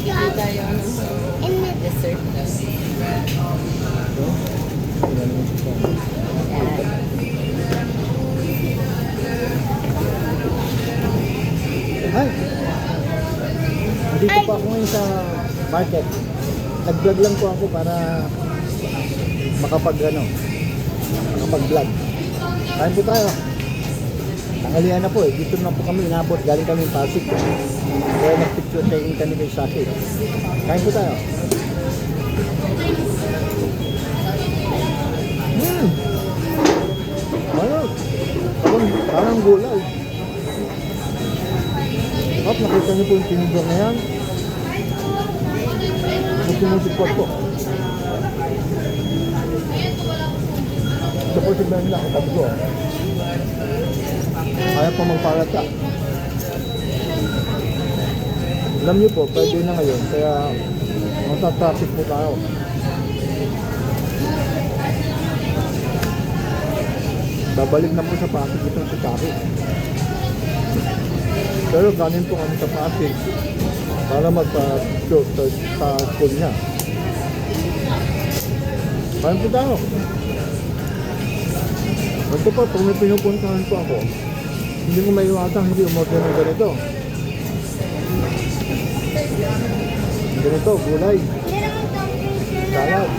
Bibili tayo ng dessert. Hi! Dito pa ako ngayon sa market. Nag-vlog lang po ako para makapag-vlog. Kain po tayo. Tanghalian na po eh. Dito na po kami inabot. Galing kami Pasig. Kaya nag-picture taking kami kay Saki. Kain po tayo. Parang gulay. Nakita niyo po yung tinidor na yan. Sinusupport po. Supportive na nila. Sabi ko. Kaya pa magparata. Alam niyo po, pwede na ngayon. Kaya matatraffic po tayo. Babalik na po sa Pasig itong si Kaki. Pero ganin po kami sa Pasig para magpa-show sa school niya. Kain po tayo. Ito po, pag may pinupuntahan po ako, hindi ko may iwasang hindi umorder ng ganito. Ganito, gulay. Salad.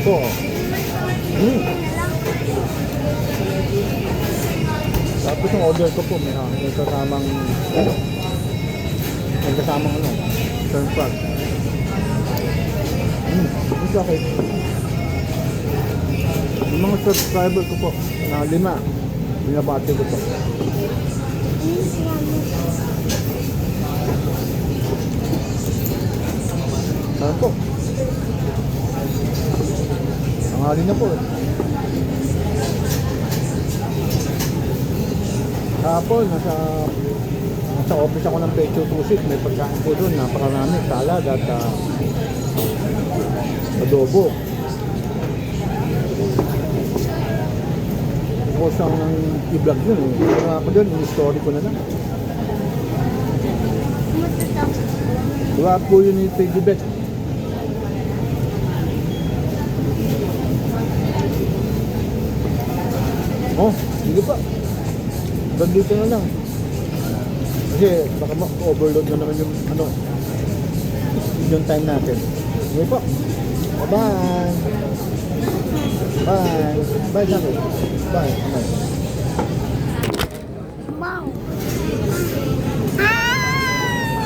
Ito. Tapos yung order ko po, may kasamang turn frog. It's okay. Yung mga subscriber ko po, na 5, binabati ko po. Saan po? Tanghali na po eh. Kahapon, nasa office ako ng Pecho Tusit. May pagkain po doon, napakarami, salad at adobo. Tapos ang i-vlog yun eh. Pero ako doon, in-story ko na lang. Diba po yun yung Piggy Bet. Oh, hindi pa. Dito na lang. Kasi baka ma-overload na naman yung time natin. Okay po. Bye-bye. Bye. Bye, Jackie. Bye. Bye.